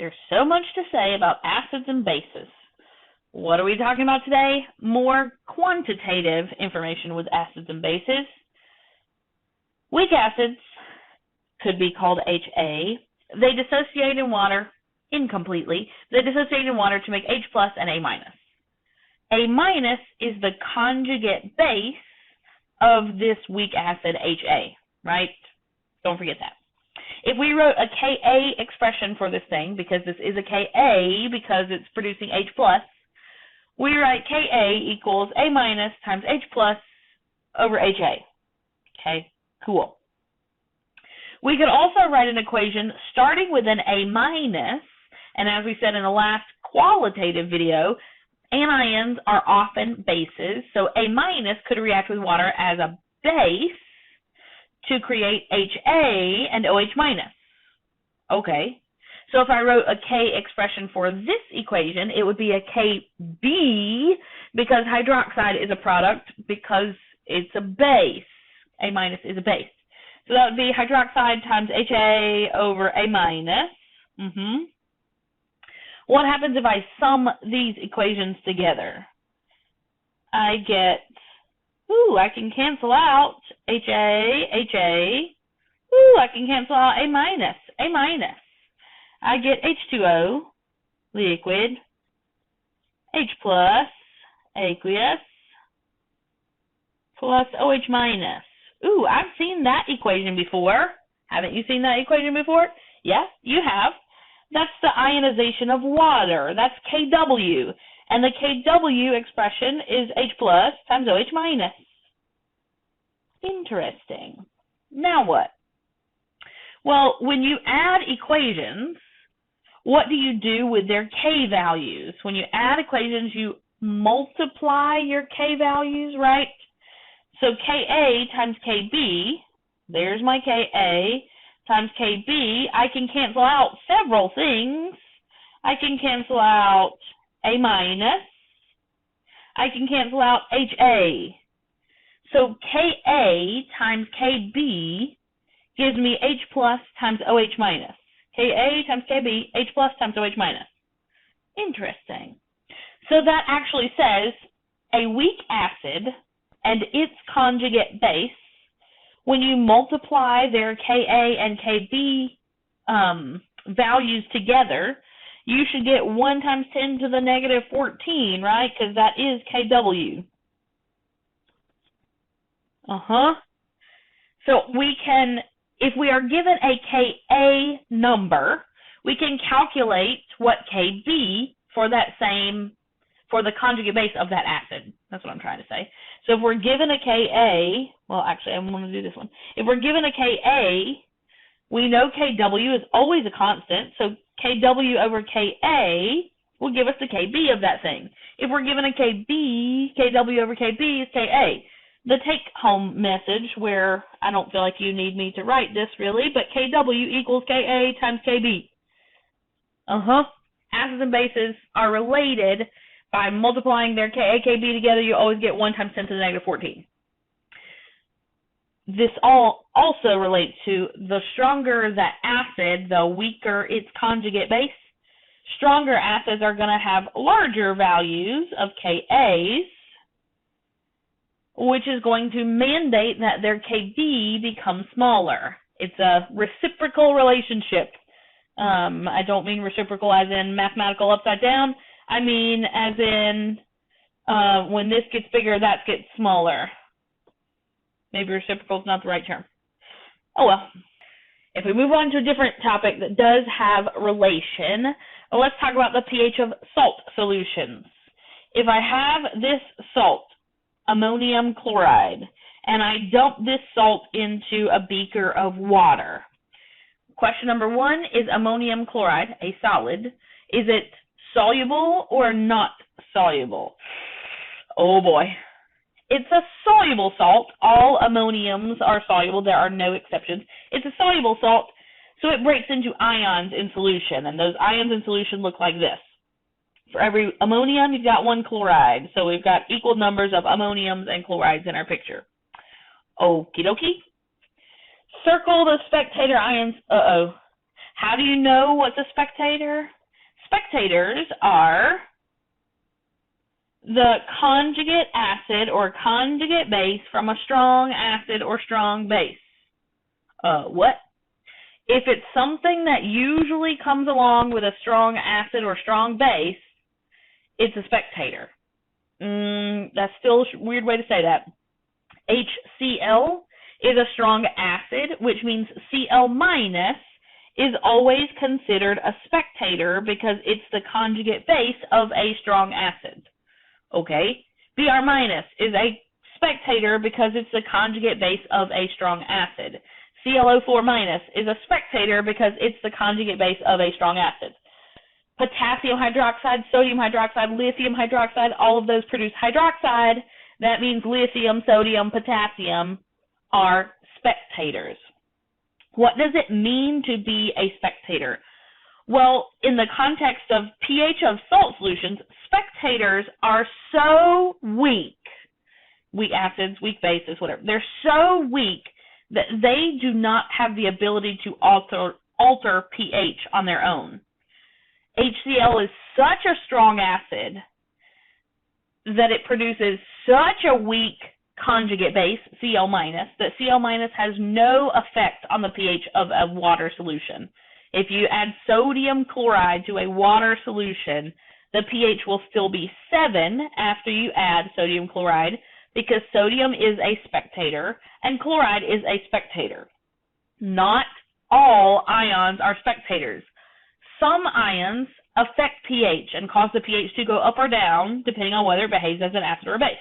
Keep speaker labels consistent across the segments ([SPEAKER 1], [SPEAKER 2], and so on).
[SPEAKER 1] There's so much to say about acids and bases. What are we talking about today? More quantitative information with acids and bases. Weak acids could be called HA. They dissociate in water incompletely. They dissociate in water to make H plus and A minus. A minus is the conjugate base of this weak acid HA, right? Don't forget that. If we wrote a Ka expression for this thing, because this is a Ka because it's producing H plus, we write Ka equals A minus times H plus over HA. Okay, cool. We could also write an equation starting with an A minus, and as we said in the last qualitative video, anions are often bases, so A minus could react with water as a base to create HA and OH minus. Okay, so if I wrote a K expression for this equation, it would be a Kb because hydroxide is a product because it's a base. A minus is a base. So that would be hydroxide times HA over A minus. What happens if I sum these equations together? I get, I can cancel out HA, HA. I can cancel out A minus, A minus. I get H2O, liquid, H plus, aqueous, plus OH minus. I've seen that equation before. Haven't you seen that equation before? Yes, you have. That's the ionization of water. That's Kw. And the Kw expression is H plus times OH minus. Interesting. Now what? Well, when you add equations, what do you do with their K values? When you add equations, you multiply your K values, right? So Ka times Kb, there's my Ka, times Kb, I can cancel out several things. I can cancel out A minus. I can cancel out HA. So Ka times Kb gives me H plus times OH minus. Ka times Kb, H plus times OH minus. Interesting. So that actually says a weak acid and its conjugate base, when you multiply their Ka and Kb values together, you should get 1 times 10 to the negative 14, right? Because that is Kw. So we can, if we are given a Ka number, we can calculate what Kb for that same, for the conjugate base of that acid. That's what I'm trying to say. So if we're given a Ka, well, actually, I'm going to do this one. If we're given a Ka, we know Kw is always a constant, so Kw over Ka will give us the Kb of that thing. If we're given a Kb, Kw over Kb is Ka. The take-home message, where I don't feel like you need me to write this really, but Kw equals Ka times Kb. Acids and bases are related. By multiplying their Ka, Kb together, you always get 1 times 10 to the negative 14. This all also relates to the stronger the acid, the weaker its conjugate base. Stronger acids are going to have larger values of Kas, which is going to mandate that their Kb becomes smaller. It's a reciprocal relationship. I don't mean reciprocal as in mathematical upside down. I mean as in when this gets bigger, that gets smaller. Maybe reciprocal is not the right term. Oh well. If we move on to a different topic that does have relation, let's talk about the pH of salt solutions. If I have this salt, ammonium chloride, and I dump this salt into a beaker of water. Question number 1, is ammonium chloride a solid? Is it soluble or not soluble? Oh boy. It's a soluble salt. All ammoniums are soluble. There are no exceptions. It's a soluble salt, so it breaks into ions in solution, and those ions in solution look like this. For every ammonium, you've got 1 chloride, so we've got equal numbers of ammoniums and chlorides in our picture. Okie dokie. Circle the spectator ions. How do you know what's a spectator? Spectators are the conjugate acid or conjugate base from a strong acid or strong base. What? If it's something that usually comes along with a strong acid or strong base, it's a spectator. That's still a weird way to say that. HCl is a strong acid, which means Cl minus is always considered a spectator because it's the conjugate base of a strong acid. Okay? Br minus is a spectator because it's the conjugate base of a strong acid. ClO4 minus is a spectator because it's the conjugate base of a strong acid. Potassium hydroxide, sodium hydroxide, lithium hydroxide, all of those produce hydroxide. That means lithium, sodium, potassium are spectators. What does it mean to be a spectator? Well, in the context of pH of salt solutions, spectators are so weak acids, weak bases, whatever. They're so weak that they do not have the ability to alter pH on their own. HCl is such a strong acid that it produces such a weak conjugate base, Cl minus, that Cl minus has no effect on the pH of a water solution. If you add sodium chloride to a water solution, the pH will still be 7 after you add sodium chloride because sodium is a spectator and chloride is a spectator. Not all ions are spectators. Some ions affect pH and cause the pH to go up or down depending on whether it behaves as an acid or a base.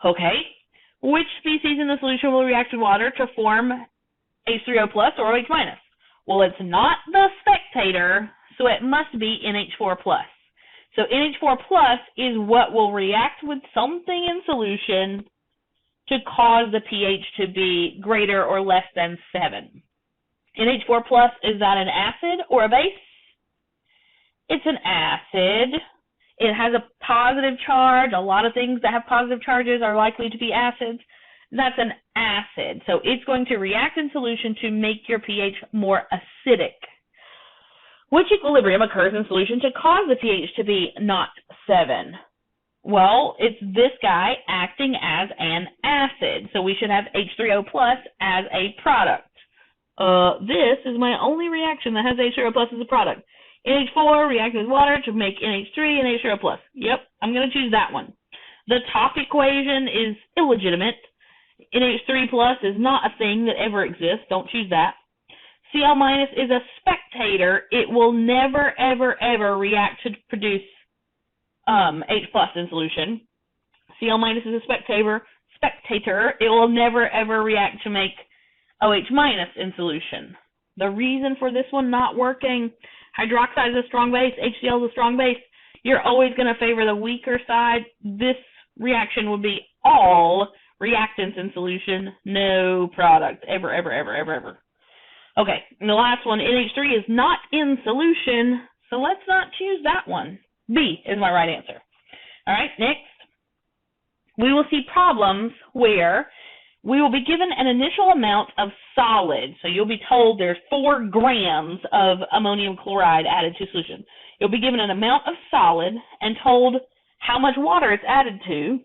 [SPEAKER 1] Okay, which species in the solution will react with water to form H3O plus or OH minus? Well, it's not the spectator, so it must be NH4 plus. So NH4 plus is what will react with something in solution to cause the pH to be greater or less than 7. NH4 plus, is that an acid or a base? It's an acid. It has a positive charge. A lot of things that have positive charges are likely to be acids. That's an acid. So it's going to react in solution to make your pH more acidic. Which equilibrium occurs in solution to cause the pH to be not 7? Well, it's this guy acting as an acid. So we should have H3O plus as a product. This is my only reaction that has H3O plus as a product. NH4 reacts with water to make NH3 and H3O plus. Yep, I'm going to choose that one. The top equation is illegitimate. NH3 plus is not a thing that ever exists. Don't choose that. Cl minus is a spectator. It will never, ever, ever react to produce H plus in solution. Cl minus is a spectator. It will never, ever react to make OH minus in solution. The reason for this one not working, hydroxide is a strong base, HCl is a strong base. You're always going to favor the weaker side. This reaction would be all reactants in solution, no product, ever, ever, ever, ever, ever. Okay, and the last one, NH3 is not in solution, so let's not choose that one. B is my right answer. All right, next. We will see problems where we will be given an initial amount of solid. So you'll be told there's 4 grams of ammonium chloride added to solution. You'll be given an amount of solid and told how much water it's added to,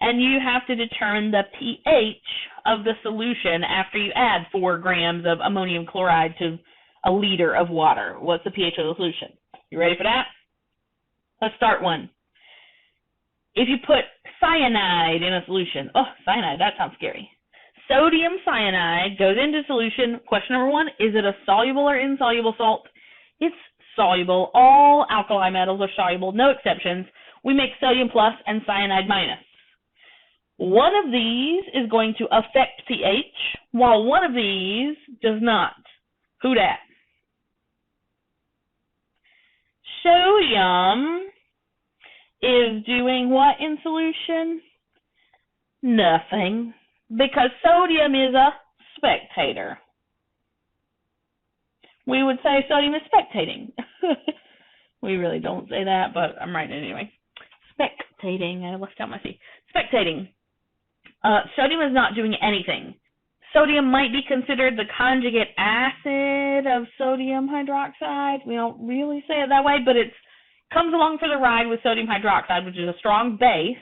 [SPEAKER 1] and you have to determine the pH of the solution after you add 4 grams of ammonium chloride to a liter of water. What's the pH of the solution? You ready for that? Let's start one. If you put cyanide in a solution, cyanide, that sounds scary. Sodium cyanide goes into solution. Question number 1, is it a soluble or insoluble salt? It's soluble. All alkali metals are soluble, no exceptions. We make sodium plus and cyanide minus. One of these is going to affect pH, while one of these does not. Who dat? Sodium is doing what in solution? Nothing, because sodium is a spectator. We would say sodium is spectating. We really don't say that, but I'm writing it anyway. Spectating. I left out my C. Spectating. Sodium is not doing anything. Sodium might be considered the conjugate acid of sodium hydroxide. We don't really say it that way, but it comes along for the ride with sodium hydroxide, which is a strong base.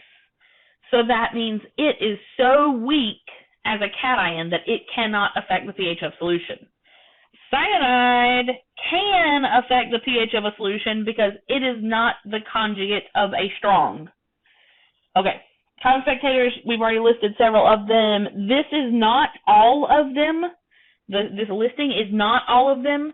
[SPEAKER 1] So that means it is so weak as a cation that it cannot affect the pH of solution. Cyanide can affect the pH of a solution because it is not the conjugate of a strong. Okay, common spectators, we've already listed several of them. This is not all of them. This listing is not all of them,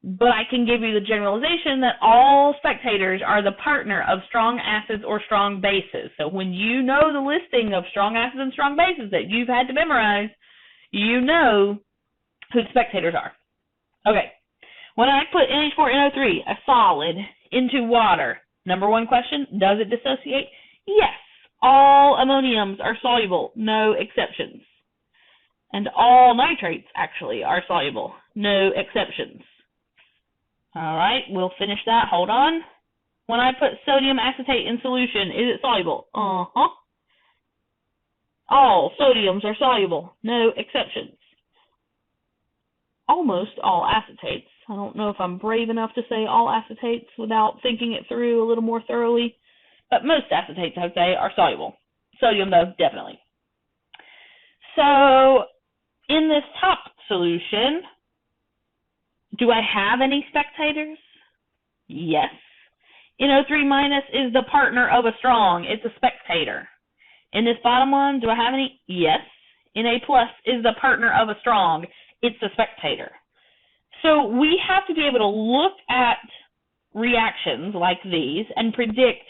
[SPEAKER 1] but I can give you the generalization that all spectators are the partner of strong acids or strong bases. So when you know the listing of strong acids and strong bases that you've had to memorize, you know who the spectators are. Okay, when I put NH4NO3, a solid, into water, number one question, does it dissociate? Yes. All ammoniums are soluble, no exceptions. And all nitrates, actually, are soluble, no exceptions. All right, we'll finish that. Hold on. When I put sodium acetate in solution, is it soluble? All sodiums are soluble, no exceptions. Almost all acetates. I don't know if I'm brave enough to say all acetates without thinking it through a little more thoroughly, but most acetates, I would say, are soluble. Sodium, though, definitely. So, in this top solution, do I have any spectators? Yes. NO3 minus is the partner of a strong. It's a spectator. In this bottom one, do I have any? Yes. Na plus is the partner of a strong. It's a spectator. So we have to be able to look at reactions like these and predict,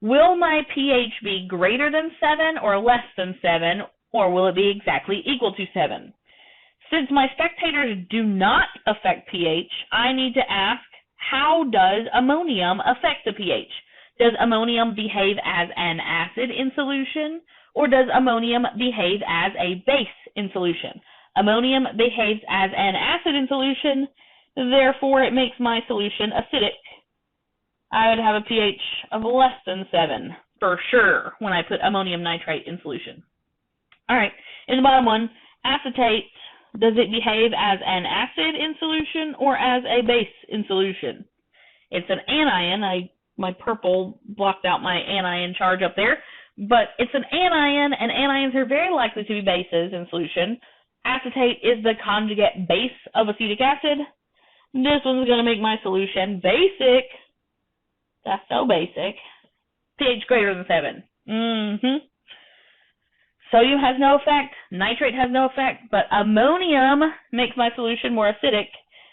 [SPEAKER 1] will my pH be greater than 7 or less than 7, or will it be exactly equal to 7? Since my spectators do not affect pH, I need to ask, how does ammonium affect the pH? Does ammonium behave as an acid in solution, or does ammonium behave as a base in solution? Ammonium behaves as an acid in solution, therefore it makes my solution acidic. I would have a pH of less than 7 for sure when I put ammonium nitrate in solution. All right, in the bottom one, acetate, does it behave as an acid in solution or as a base in solution? It's an anion. My purple blocked out my anion charge up there, but it's an anion, and anions are very likely to be bases in solution. Acetate is the conjugate base of acetic acid. This one's going to make my solution basic. That's so basic. pH greater than 7. Sodium has no effect. Nitrate has no effect. But ammonium makes my solution more acidic.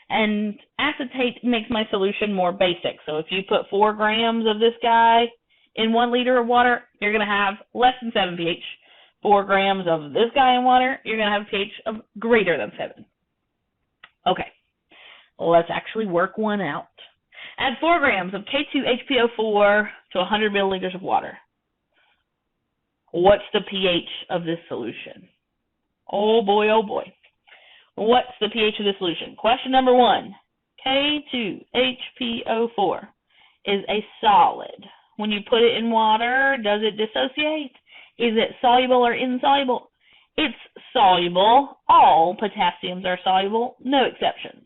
[SPEAKER 1] And acetate makes my solution more basic. So if you put 4 grams of this guy in 1 liter of water, you're going to have less than 7 pH. 4 grams of this guy in water, you're going to have a pH of greater than 7. Okay, let's actually work one out. Add 4 grams of K2HPO4 to 100 milliliters of water. What's the pH of this solution? Oh boy, oh boy. What's the pH of this solution? Question number 1. K2HPO4 is a solid. When you put it in water, does it dissociate? Is it soluble or insoluble? It's soluble. All potassiums are soluble, no exceptions.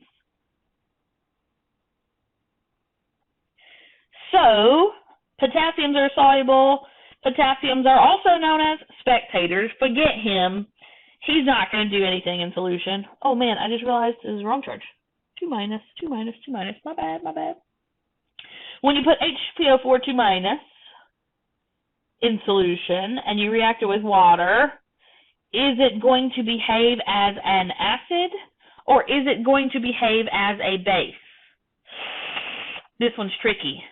[SPEAKER 1] So, potassiums are soluble. Potassiums are also known as spectators. Forget him. He's not going to do anything in solution. Oh man, I just realized this is the wrong charge. 2 minus, 2 minus, 2 minus. My bad, my bad. When you put HPO4 2 minus in solution and you react it with water, is it going to behave as an acid or is it going to behave as a base? This one's tricky.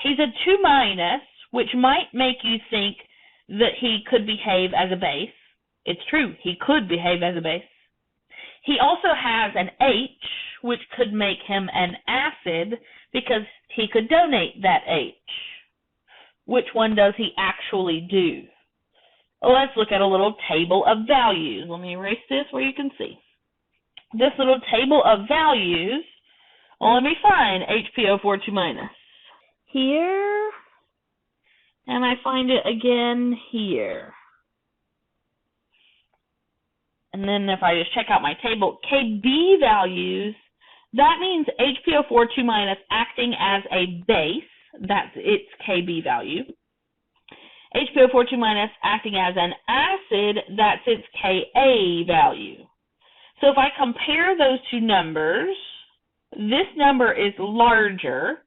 [SPEAKER 1] He's a 2 minus, which might make you think that he could behave as a base. It's true, he could behave as a base. He also has an H, which could make him an acid because he could donate that H. Which one does he actually do? Let's look at a little table of values. Let me erase this where you can see. This little table of values, let me find HPO4 2 minus. Here, and I find it again here. and then if I just check out my table, Kb values, that means HPO4 2- acting as a base, that's its Kb value. HPO4 2- acting as an acid, that's its Ka value. So if I compare those two numbers, this number is larger,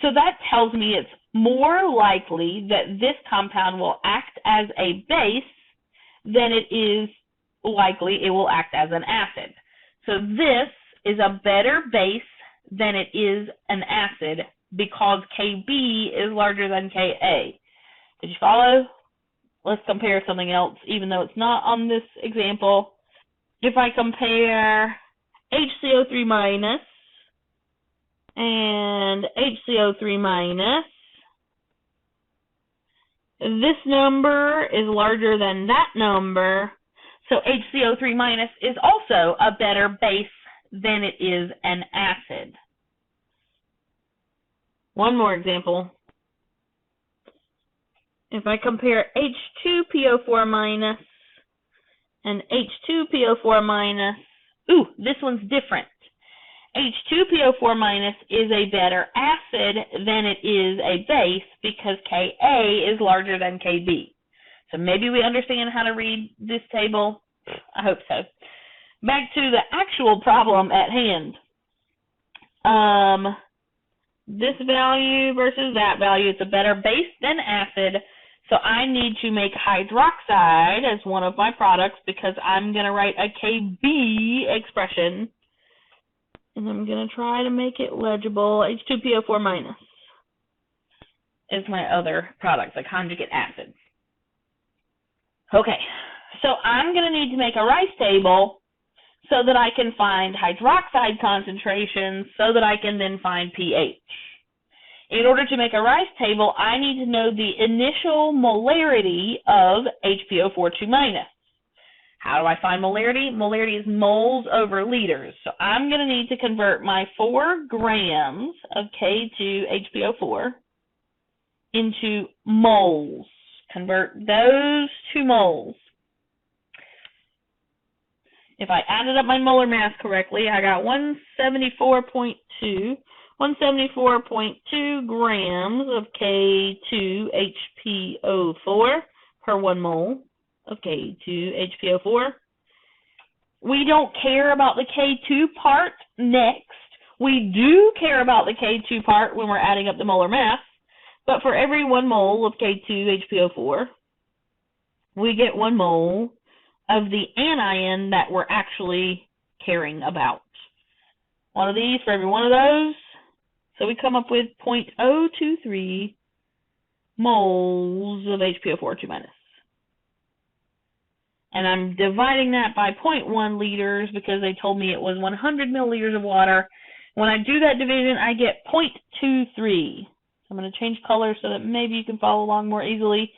[SPEAKER 1] so that tells me it's more likely that this compound will act as a base than it is likely it will act as an acid. So this is a better base than it is an acid because Kb is larger than Ka. Did you follow? Let's compare something else, even though it's not on this example. If I compare HCO3- and HCO3-, this number is larger than that number, so HCO3- is also a better base than it is an acid. One more example. If I compare H2PO4- and H2PO4-, ooh, this one's different. H2PO4- is a better acid than it is a base because Ka is larger than Kb. So maybe we understand how to read this table. I hope so. Back to the actual problem at hand. This value versus that value, it's a better base than acid. So I need to make hydroxide as one of my products because I'm going to write a Kb expression. And I'm going to try to make it legible. H2PO4- is my other product, the conjugate acid. Okay, so I'm going to need to make a rice table so that I can find hydroxide concentrations so that I can then find pH. In order to make a rice table, I need to know the initial molarity of HPO4 2-. How do I find molarity? Molarity is moles over liters. So I'm going to need to convert my 4 grams of K2HPO4 into moles. Convert those to moles. If I added up my molar mass correctly, I got 174.2 grams of K2HPO4 per 1 mole of K2HPO4. We don't care about the K2 part next. We do care about the K2 part when we're adding up the molar mass, but for every 1 mole of K2HPO4, we get 1 mole of the anion that we're actually caring about. One of these for every one of those. So we come up with 0.023 moles of HPO4 2-. And I'm dividing that by 0.1 liters because they told me it was 100 milliliters of water. When I do that division, I get 0.23. I'm going to change colors so that maybe you can follow along more easily.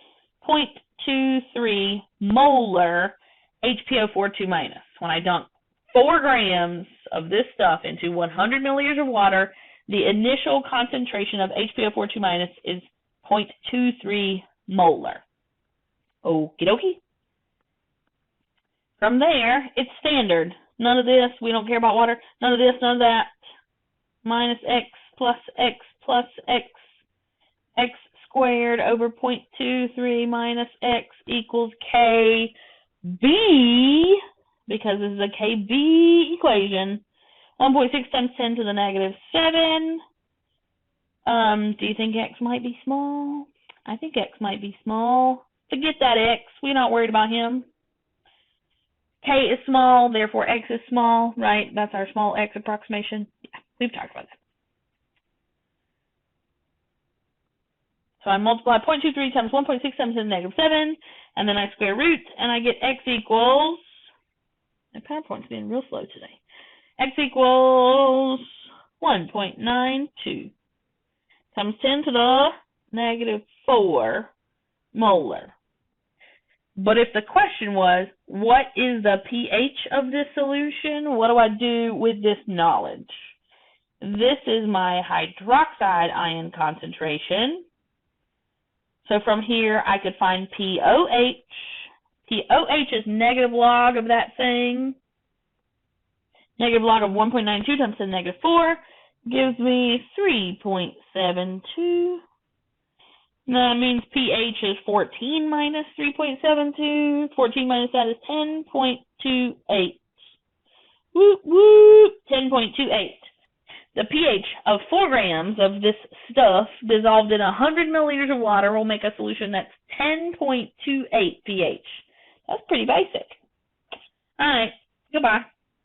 [SPEAKER 1] 0.23 molar HPO4 2-. When I dunk 4 grams of this stuff into 100 milliliters of water, the initial concentration of HPO4 2- is 0.23 molar. Okie dokie. From there, it's standard. None of this, we don't care about water. None of this, none of that. Minus x plus x plus x. X squared over 0.23 minus x equals Kb, because this is a Kb equation. 1.6 times 10 to the negative 7. Do you think x might be small? I think x might be small. Forget that x. We're not worried about him. K is small, therefore x is small, right? That's our small x approximation. Yeah, we've talked about that. So I multiply 0.23 times 1.6 times 10 to the negative 7, and then I square root, and I get x equals, my PowerPoint's being real slow today, x equals 1.92 times 10 to the negative 4 molar. But if the question was, what is the pH of this solution? What do I do with this knowledge? This is my hydroxide ion concentration. So from here, I could find POH, The OH is negative log of that thing. Negative log of 1.92 times 10 to the negative 4 gives me 3.72. That means pH is 14 minus 3.72. 14 minus that is 10.28. Whoop, whoop, 10.28. The pH of 4 grams of this stuff dissolved in 100 milliliters of water will make a solution that's 10.28 pH. That's pretty basic. All right, goodbye.